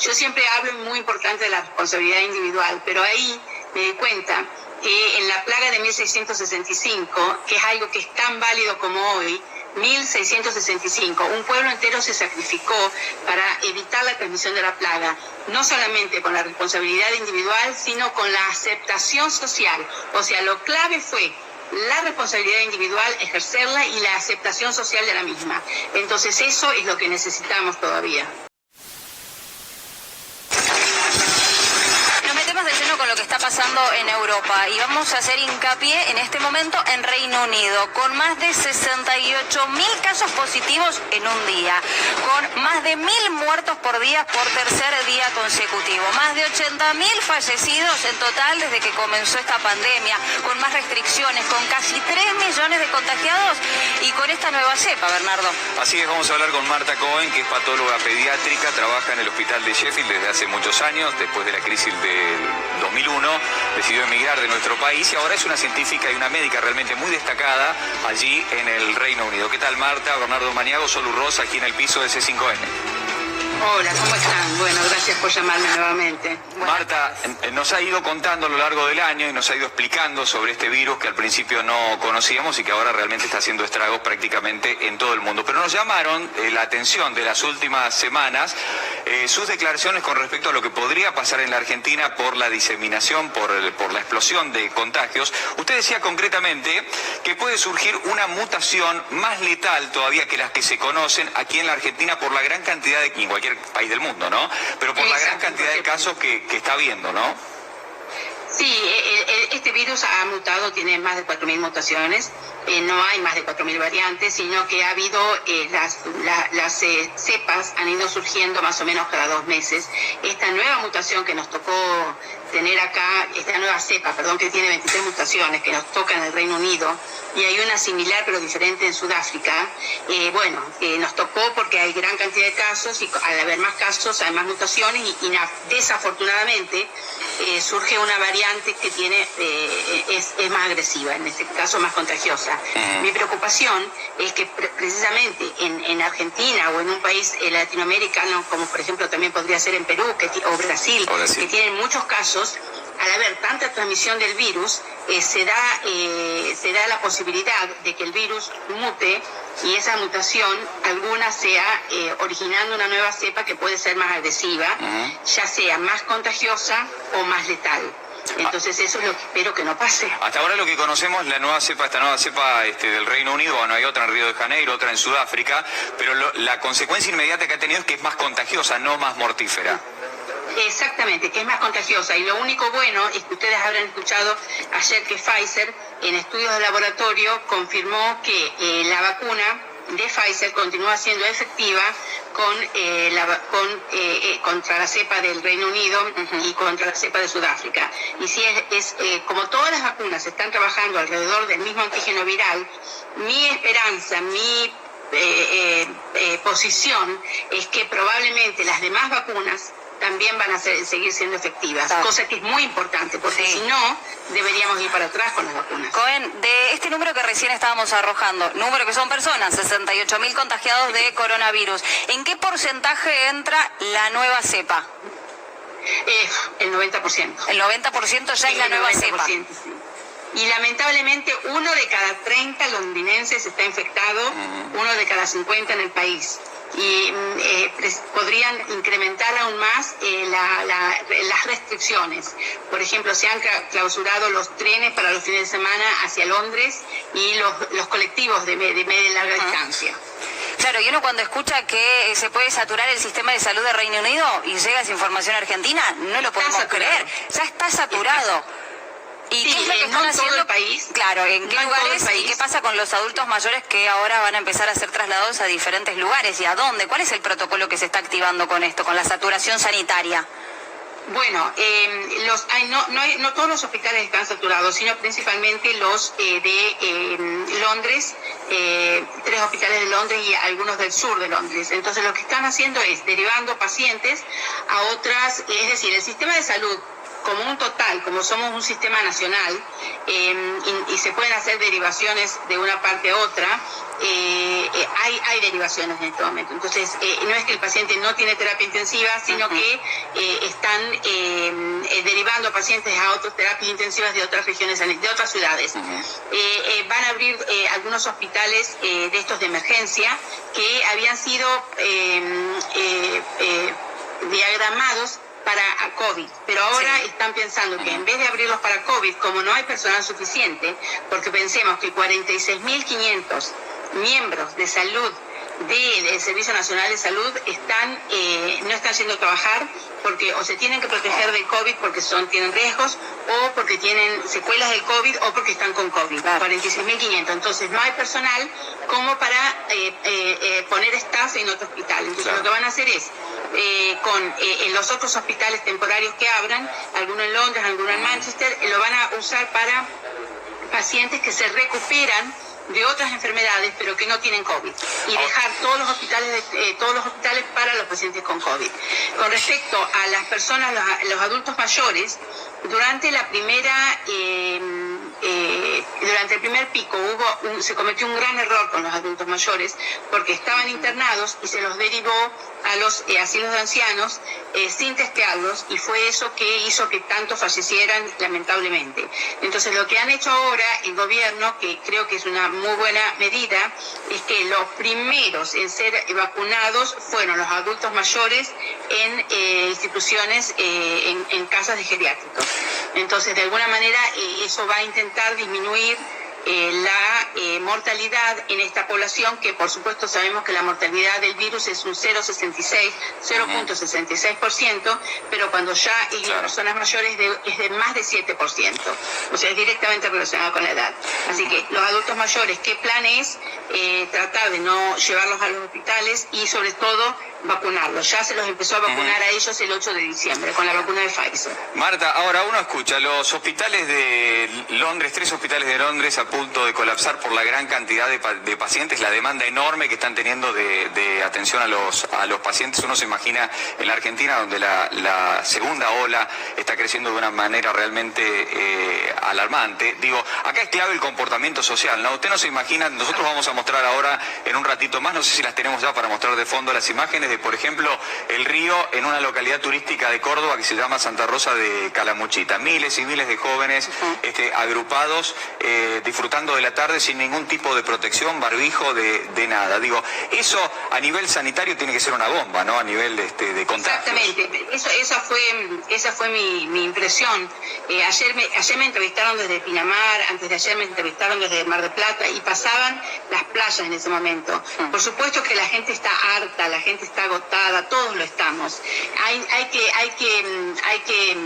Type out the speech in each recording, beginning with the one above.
Yo siempre hablo muy importante de la responsabilidad individual, pero ahí me di cuenta que en la plaga de 1665, que es algo que es tan válido como hoy, 1665, un pueblo entero se sacrificó para evitar la transmisión de la plaga, no solamente con la responsabilidad individual, sino con la aceptación social. O sea, lo clave fue la responsabilidad individual, ejercerla, y la aceptación social de la misma. Entonces eso es lo que necesitamos todavía. Con lo que está pasando en Europa, y vamos a hacer hincapié en este momento en Reino Unido, con más de 68.000 casos positivos en un día, con más de 1.000 muertos por día por tercer día consecutivo, más de 80.000 fallecidos en total desde que comenzó esta pandemia, con más restricciones, con casi 3 millones de contagiados y con esta nueva cepa, Bernardo. Así es, vamos a hablar con Marta Cohen, que es patóloga pediátrica, trabaja en el hospital de Sheffield desde hace muchos años. Después de la crisis del 2001 decidió emigrar de nuestro país y ahora es una científica y una médica realmente muy destacada allí en el Reino Unido. ¿Qué tal, Marta? Bernardo Maniago, Solu Rosa, aquí en el piso de C5N. Hola, ¿cómo están? Bueno, gracias por llamarme nuevamente. Marta, nos ha ido contando a lo largo del año y nos ha ido explicando sobre este virus que al principio no conocíamos y que ahora realmente está haciendo estragos prácticamente en todo el mundo. Pero nos llamaron la atención de las últimas semanas sus declaraciones con respecto a lo que podría pasar en la Argentina por la diseminación, por la explosión de contagios. Usted decía concretamente que puede surgir una mutación más letal todavía que las que se conocen aquí en la Argentina por la gran cantidad de, en cualquier país del mundo, ¿no? Pero por la gran cantidad de casos que está habiendo, ¿no? Sí, este virus ha mutado, tiene más de 4.000 mutaciones, no hay más de 4.000 variantes, sino que ha habido, las cepas han ido surgiendo más o menos cada 2 meses. Esta nueva mutación que nos tocó tener acá, esta nueva cepa, perdón, que tiene 23 mutaciones, que nos toca en el Reino Unido, y hay una similar pero diferente en Sudáfrica, nos tocó porque hay gran cantidad de casos, y al haber más casos hay más mutaciones, y desafortunadamente surge una variante que tiene es más agresiva, en este caso más contagiosa. Mi preocupación es que precisamente en Argentina o en un país latinoamericano, como por ejemplo también podría ser en Perú o Brasil, que tienen muchos casos, al haber tanta transmisión del virus, se da la posibilidad de que el virus mute, y esa mutación alguna sea originando una nueva cepa que puede ser más agresiva, ya sea más contagiosa o más letal. Entonces eso es lo que espero que no pase. Hasta ahora lo que conocemos es esta nueva cepa del Reino Unido. Bueno, hay otra en Río de Janeiro, otra en Sudáfrica, pero la consecuencia inmediata que ha tenido es que es más contagiosa, no más mortífera. Exactamente, que es más contagiosa, y lo único bueno es que ustedes habrán escuchado ayer que Pfizer, en estudios de laboratorio, confirmó que la vacuna de Pfizer continúa siendo efectiva contra la cepa del Reino Unido y contra la cepa de Sudáfrica. Y si como todas las vacunas están trabajando alrededor del mismo antígeno viral, mi esperanza, mi posición es que probablemente las demás vacunas también van a seguir siendo efectivas, cosa que es muy importante, porque si no, deberíamos ir para atrás con las vacunas. Cohen, de este número que recién estábamos arrojando, número que son personas, 68.000 contagiados de coronavirus, ¿en qué porcentaje entra la nueva cepa? El 90%. El 90% ya es la nueva cepa. Sí. Y lamentablemente 1 de cada 30 londinenses está infectado, 1 de cada 50 en el país. Y podrían incrementar aún más las restricciones. Por ejemplo, se han clausurado los trenes para los fines de semana hacia Londres y los colectivos de media y larga distancia. Claro, y uno cuando escucha que se puede saturar el sistema de salud de Reino Unido y llega esa información a Argentina, no lo podemos creer. Ya está saturado. ¿Y qué es lo que están haciendo? Todo el país. Claro, ¿en qué lugares y qué pasa con los adultos mayores que ahora van a empezar a ser trasladados a diferentes lugares? ¿Y a dónde? ¿Cuál es el protocolo que se está activando con esto, con la saturación sanitaria? Bueno, no todos los hospitales están saturados, sino principalmente los de Londres, 3 hospitales de Londres y algunos del sur de Londres. Entonces lo que están haciendo es derivando pacientes a otras, es decir, el sistema de salud como un total, como somos un sistema nacional, y se pueden hacer derivaciones de una parte a otra, hay derivaciones en este momento. Entonces, no es que el paciente no tiene terapia intensiva, sino que están derivando pacientes a otras terapias intensivas de otras regiones, de otras ciudades. Van a abrir algunos hospitales de estos de emergencia que habían sido diagramados para COVID, pero ahora están pensando que en vez de abrirlos para COVID, como no hay personal suficiente, porque pensemos que 46.500 miembros de salud del Servicio Nacional de Salud no están yendo a trabajar porque o se tienen que proteger del COVID porque tienen riesgos, o porque tienen secuelas del COVID, o porque están con COVID. 46.500. Entonces no hay personal como para poner staff en otro hospital. Entonces lo que van a hacer es en los otros hospitales temporarios que abran, algunos en Londres, algunos en Manchester, lo van a usar para pacientes que se recuperan de otras enfermedades pero que no tienen COVID, y dejar todos los hospitales para los pacientes con COVID. Con respecto a las personas, los adultos mayores, durante el primer pico se cometió un gran error con los adultos mayores, porque estaban internados y se los derivó a los asilos de ancianos sin testearlos, y fue eso que hizo que tantos fallecieran lamentablemente. Entonces lo que han hecho ahora el gobierno, que creo que es una muy buena medida, es que los primeros en ser vacunados fueron los adultos mayores en instituciones, en casas de geriátricos. Entonces de alguna manera eso va a intentar disminuir la mortalidad en esta población, que por supuesto sabemos que la mortalidad del virus es un 0.66%, pero cuando ya es en personas mayores es de más de 7%, o sea, es directamente relacionado con la edad. Así que los adultos mayores, ¿qué plan es? Tratar de no llevarlos a los hospitales y sobre todo vacunarlos. Ya se los empezó a vacunar a ellos el 8 de diciembre con la vacuna de Pfizer. Marta, ahora uno escucha, los hospitales de Londres, 3 hospitales de Londres a punto de colapsar por la gran cantidad de pacientes, la demanda enorme que están teniendo de atención a los pacientes. Uno se imagina en la Argentina, donde la segunda ola está creciendo de una manera realmente alarmante. Digo, acá es clave el comportamiento social, ¿no? Usted no se imagina, nosotros vamos a mostrar ahora en un ratito más, no sé si las tenemos ya para mostrar de fondo las imágenes de, por ejemplo, el río en una localidad turística de Córdoba que se llama Santa Rosa de Calamuchita. Miles y miles de jóvenes agrupados, disfrutando de la tarde sin ningún tipo de protección, barbijo, de nada. Digo, eso a nivel sanitario tiene que ser una bomba, ¿no? A nivel de contagios. Exactamente, esa fue mi impresión. Ayer me entrevistaron desde Pinamar, antes de ayer me entrevistaron desde Mar del Plata, y pasaban las playas en ese momento. Por supuesto que la gente está harta, la gente está agotada, todos lo estamos. Hay que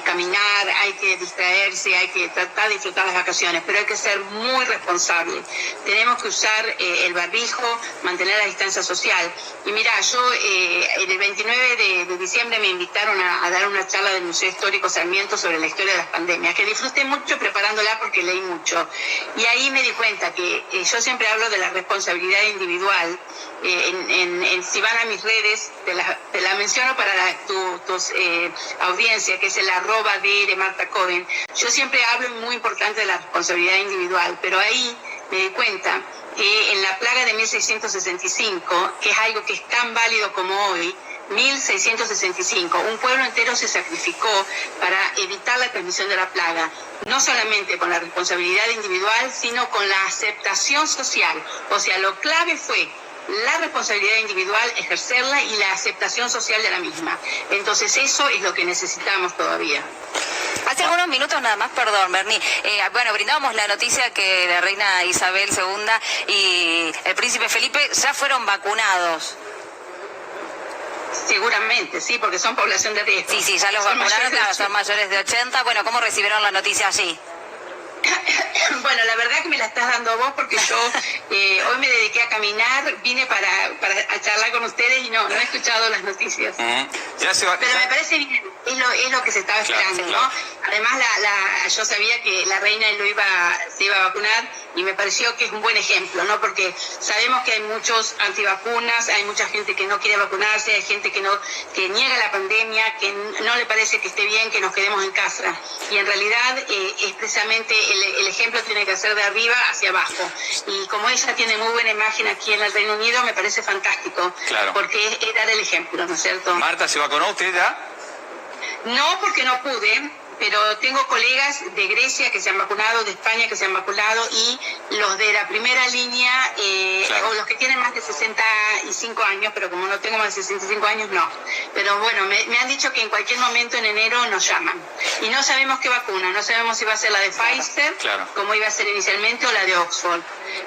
caminar, hay que distraerse, hay que tratar de disfrutar las vacaciones, pero hay que ser muy responsable. Tenemos que usar el barbijo, mantener la distancia social. Y mira, yo el 29 de diciembre me invitaron a dar una charla del Museo Histórico Sarmiento sobre la historia de las pandemias, que disfruté mucho preparándola porque leí mucho. Y ahí me di cuenta que yo siempre hablo de la responsabilidad individual. Si van a mis redes, te la menciono para tus audiencia, que es el @de Marta Cohen. Yo siempre hablo muy importante de la responsabilidad individual, pero ahí me di cuenta que en la plaga de 1665, que es algo que es tan válido como hoy, 1665, un pueblo entero se sacrificó para evitar la transmisión de la plaga, no solamente con la responsabilidad individual, sino con la aceptación social. O sea, lo clave fue la responsabilidad individual, ejercerla, y la aceptación social de la misma. Entonces eso es lo que necesitamos todavía. Hace algunos minutos nada más, perdón, Bernie, brindábamos la noticia que la reina Isabel II y el príncipe Felipe ya fueron vacunados. Seguramente, sí, porque son población de riesgo. Sí, ya los vacunaron, claro, son mayores de 80. Bueno, ¿cómo recibieron la noticia allí? Bueno, la verdad que me la estás dando vos porque yo hoy me dediqué a caminar, vine para a charlar con ustedes y no he escuchado las noticias. Ya se va, pero me parece bien, es lo que se estaba esperando, claro. ¿no? Además, yo sabía que la reina se iba a vacunar y me pareció que es un buen ejemplo, ¿no? Porque sabemos que hay muchos antivacunas, hay mucha gente que no quiere vacunarse, hay gente que niega la pandemia, que no le parece que esté bien que nos quedemos en casa. Y en realidad es precisamente el ejemplo tiene que ser de arriba hacia abajo. Y como ella tiene muy buena imagen aquí en el Reino Unido, me parece fantástico. Claro. Porque es dar el ejemplo, ¿no es cierto? Marta, ¿se vacunó usted ya? No, porque no pude, pero tengo colegas de Grecia que se han vacunado, de España que se han vacunado, y los de la primera línea, claro. o los que tienen más de 65 años, pero como no tengo más de 65 años, no. Pero bueno, me han dicho que en cualquier momento en enero nos llaman. Y no sabemos qué vacuna, no sabemos si va a ser la de Pfizer, claro, como iba a ser inicialmente, o la de Oxford.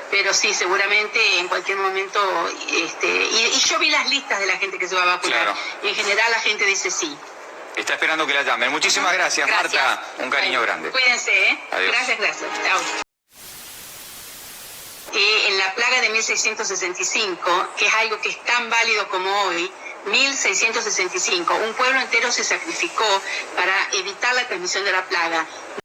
Pero sí, seguramente en cualquier momento, y yo vi las listas de la gente que se va a vacunar. Claro. Y en general la gente dice sí. Está esperando que la llamen. Muchísimas gracias, Marta. Un cariño grande. Cuídense, ¿eh? Adiós. Gracias. Chao. En la plaga de 1665, que es algo que es tan válido como hoy, 1665, un pueblo entero se sacrificó para evitar la transmisión de la plaga.